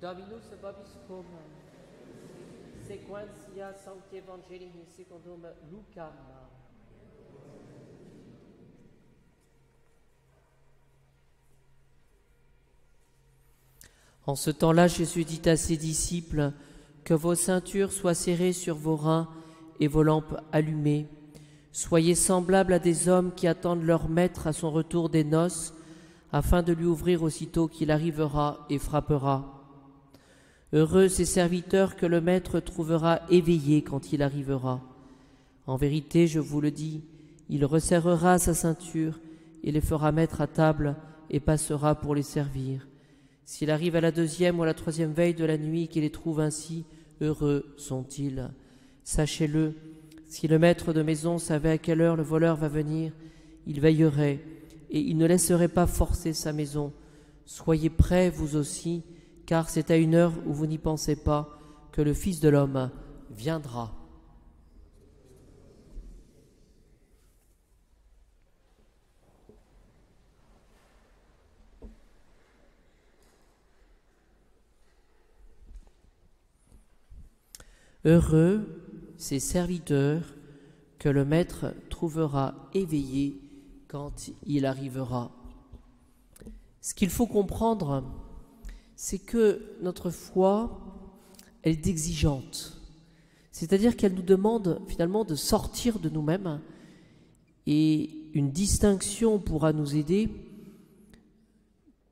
Dominus vobiscum, sequentia sancti Evangelii secundum Lucam. En ce temps-là, Jésus dit à ses disciples, « Que vos ceintures soient serrées sur vos reins et vos lampes allumées. Soyez semblables à des hommes qui attendent leur maître à son retour des noces, afin de lui ouvrir aussitôt qu'il arrivera et frappera. Heureux ces serviteurs que le maître trouvera éveillés quand il arrivera. En vérité, je vous le dis, il resserrera sa ceinture et les fera mettre à table et passera pour les servir. S'il arrive à la 2e ou à la 3e veille de la nuit qu'il les trouve ainsi, heureux sont-ils. Sachez-le, si le maître de maison savait à quelle heure le voleur va venir, il veillerait et il ne laisserait pas forcer sa maison. Soyez prêts, vous aussi, car c'est à une heure où vous n'y pensez pas que le Fils de l'homme viendra. » Heureux ces serviteurs que le Maître trouvera éveillés quand il arrivera. Ce qu'il faut comprendre, c'est que notre foi, elle est exigeante. C'est-à-dire qu'elle nous demande finalement de sortir de nous-mêmes, et une distinction pourra nous aider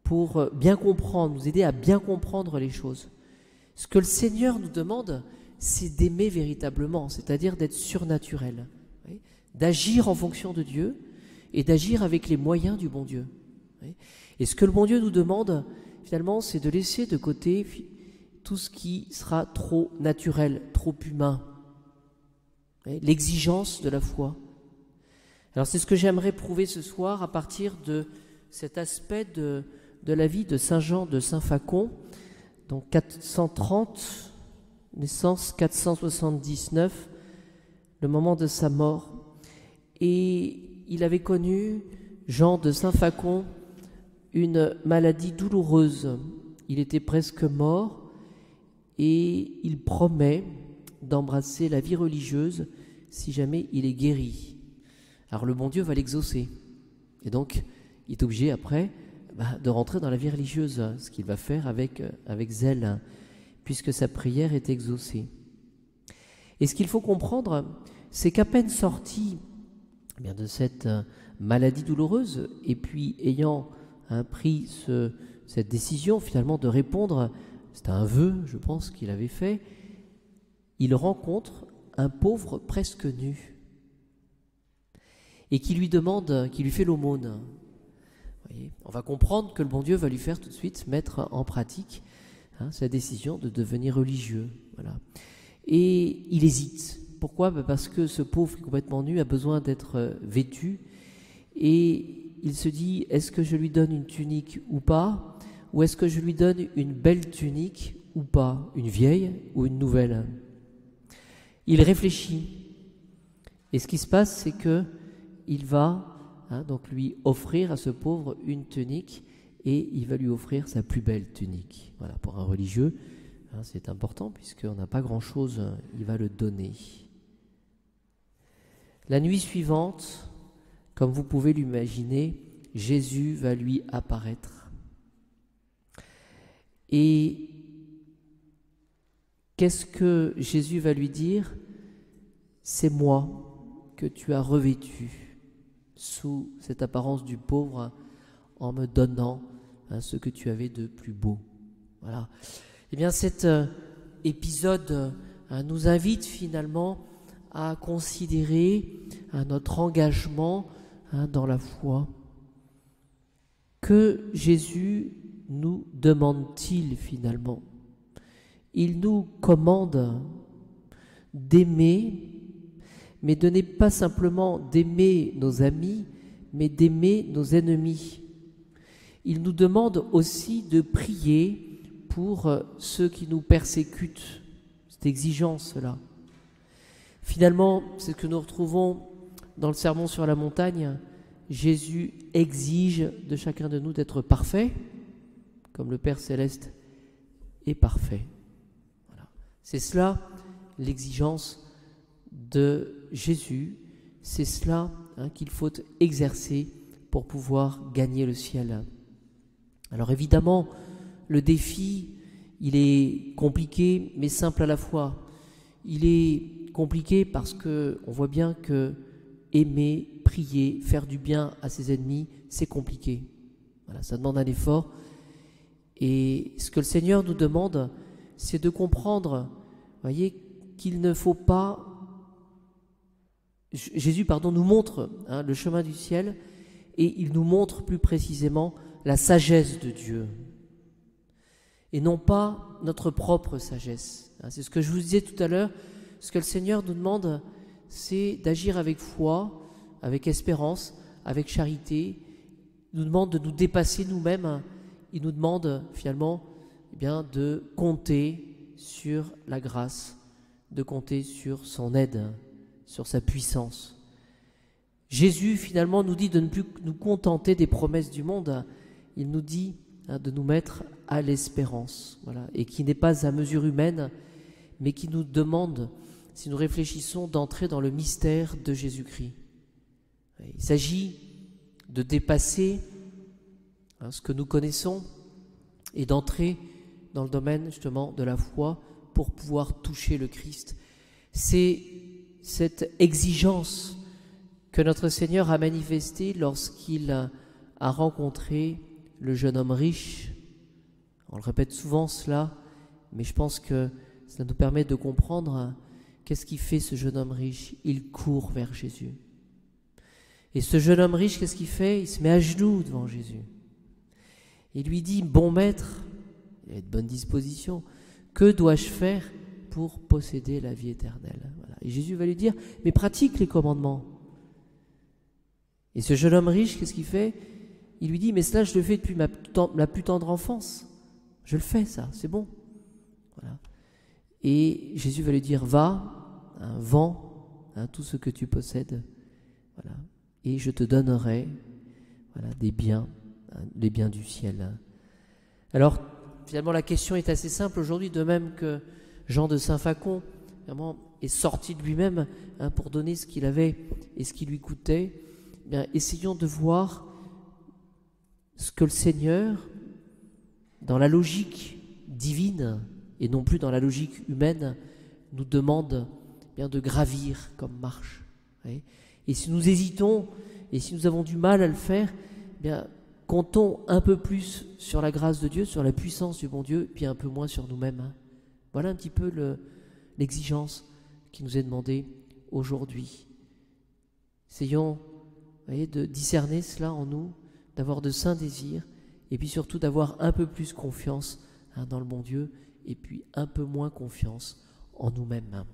pour bien comprendre, nous aider à bien comprendre les choses. Ce que le Seigneur nous demande, c'est d'aimer véritablement, c'est-à-dire d'être surnaturel, d'agir en fonction de Dieu et d'agir avec les moyens du bon Dieu. Et ce que le bon Dieu nous demande, finalement, c'est de laisser de côté tout ce qui sera trop naturel, trop humain, l'exigence de la foi. Alors c'est ce que j'aimerais prouver ce soir à partir de cet aspect de la vie de Saint Jean de Saint-Facon, donc 430, naissance 479, le moment de sa mort. Et il avait connu, Jean de Saint-Facon, une maladie douloureuse. Il était presque mort et il promet d'embrasser la vie religieuse si jamais il est guéri. Alors le bon Dieu va l'exaucer. Et donc, il est obligé après de rentrer dans la vie religieuse, ce qu'il va faire avec zèle, puisque sa prière est exaucée. Et ce qu'il faut comprendre, c'est qu'à peine sorti de cette maladie douloureuse, et puis ayant pris cette décision finalement de répondre, c'était un vœu, je pense, qu'il avait fait, il rencontre un pauvre presque nu, et qui lui demande, qui lui fait l'aumône. On va comprendre que le bon Dieu va lui faire tout de suite mettre en pratique sa décision de devenir religieux. Voilà. Et il hésite. Pourquoi ? Parce que ce pauvre qui est complètement nu a besoin d'être vêtu. Et il se dit, est-ce que je lui donne une tunique ou pas ? Ou est-ce que je lui donne une belle tunique ou pas ? Une vieille ou une nouvelle ? Il réfléchit. Et ce qui se passe, c'est que il va donc lui offrir à ce pauvre une tunique, et il va lui offrir sa plus belle tunique. Voilà, pour un religieux, c'est important puisqu'on n'a pas grand-chose, il va le donner. La nuit suivante, comme vous pouvez l'imaginer, Jésus va lui apparaître. Et qu'est-ce que Jésus va lui dire ? C'est moi que tu as revêtu sous cette apparence du pauvre en me donnant ce que tu avais de plus beau. Voilà. Eh bien, cet épisode nous invite finalement à considérer notre engagement dans la foi. Que Jésus nous demande-t-il finalement ? Il nous commande d'aimer, mais de n'est pas simplement d'aimer nos amis, mais d'aimer nos ennemis. Il nous demande aussi de prier pour ceux qui nous persécutent. C'est exigeant cela. Finalement, c'est ce que nous retrouvons dans le Sermon sur la montagne. Jésus exige de chacun de nous d'être parfait, comme le Père Céleste et parfait. Voilà. C'est cela l'exigence de Jésus, c'est cela qu'il faut exercer pour pouvoir gagner le ciel. Alors évidemment, le défi, il est compliqué mais simple à la fois. Il est compliqué parce qu'on voit bien que aimer, prier, faire du bien à ses ennemis, c'est compliqué. Voilà, ça demande un effort. Et ce que le Seigneur nous demande, c'est de comprendre, voyez, qu'il ne faut pas... Jésus, nous montre le chemin du ciel et il nous montre plus précisément la sagesse de Dieu et non pas notre propre sagesse. C'est ce que je vous disais tout à l'heure, ce que le Seigneur nous demande, c'est d'agir avec foi, avec espérance, avec charité. Il nous demande de nous dépasser nous-mêmes. Il nous demande finalement de compter sur la grâce, de compter sur son aide, sur sa puissance. Jésus finalement nous dit de ne plus nous contenter des promesses du monde. Il nous dit de nous mettre à l'espérance, voilà, et qui n'est pas à mesure humaine, mais qui nous demande, si nous réfléchissons, d'entrer dans le mystère de Jésus-Christ. Il s'agit de dépasser ce que nous connaissons et d'entrer dans le domaine justement de la foi pour pouvoir toucher le Christ. C'est cette exigence que notre Seigneur a manifestée lorsqu'il a rencontré le jeune homme riche. On le répète souvent cela, mais je pense que ça nous permet de comprendre qu'est-ce qui fait ce jeune homme riche. Il court vers Jésus. Et ce jeune homme riche, qu'est-ce qu'il fait? Il se met à genoux devant Jésus. Il lui dit, bon maître, il est de bonne disposition, que dois-je faire pour posséder la vie éternelle? Voilà. Et Jésus va lui dire, mais pratique les commandements. Et ce jeune homme riche, qu'est-ce qu'il fait? Il lui dit, mais cela je le fais depuis ma plus tendre enfance. Je le fais, ça, c'est bon. Voilà. Et Jésus va lui dire, va, vends tout ce que tu possèdes, voilà, et je te donnerai des biens, les biens du ciel. Alors, finalement, la question est assez simple aujourd'hui, de même que Jean de Saint-Facon vraiment est sorti de lui-même pour donner ce qu'il avait et ce qui lui coûtait. Eh bien, essayons de voir ce que le Seigneur, dans la logique divine et non plus dans la logique humaine, nous demande bien de gravir comme marche. Et si nous hésitons et si nous avons du mal à le faire, bien comptons un peu plus sur la grâce de Dieu, sur la puissance du bon Dieu, puis un peu moins sur nous-mêmes. Voilà un petit peu l'exigence qui nous est demandée aujourd'hui. Essayons de discerner cela en nous, d'avoir de saints désirs, et puis surtout d'avoir un peu plus confiance dans le bon Dieu, et puis un peu moins confiance en nous-mêmes.